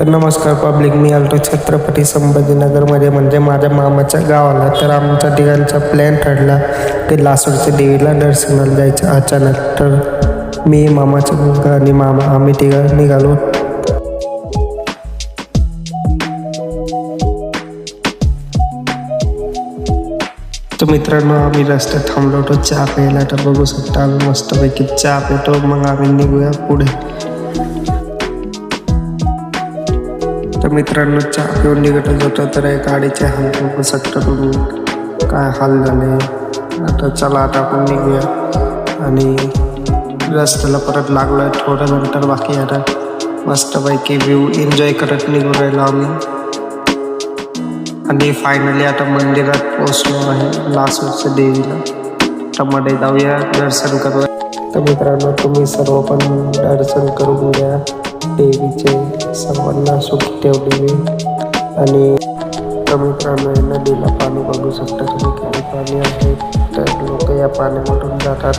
तर नमस्कार पब्लिक, मी आलो छत्रपती संभाजीनगरमध्ये म्हणजे माझ्या मामाच्या गावाला. तर आमचा तिघांचा प्लॅन ठरला ते लासूरच्या देवीला दर्शनाला जायचं अचानक. तर मी, मामाचा मुलगा आणि मामा आम्ही तिघं निघालो. तर मित्रांनो, आम्ही रस्त्यात थांबलो होतो चहा प्यायला. तर बघू शकता आम्ही मस्तपैकी चहा पितो, मग आम्ही निघूया पुढे. तर मित्रांनो, चहा पिऊन निघतच होतं तर एक गाडीचे हाल बघू शकता तुम्ही, काय हाल झाले. आता चला, आता आपण निघूया आणि रस्त्याला परत लागलोय. थोडं नंतर बाकी आता मस्तपैकी व्ह्यू एन्जॉय करत निघून राहिलो आम्ही. आणि फायनली आता मंदिरात पोहोचलो आहे लासूरच्या देवीला. तर मध्ये जाऊया, दर्शन करूया. तर मित्रांनो, तुम्ही सर्व पण दर्शन करून घ्या देवीचे. सर्वांना सुखी ठेव देवी. आणि तर मित्रांनो, नदीला पाणी बघू शकता तुम्ही, किती पाणी आहे. तर लोक या पाण्यामधून जातात.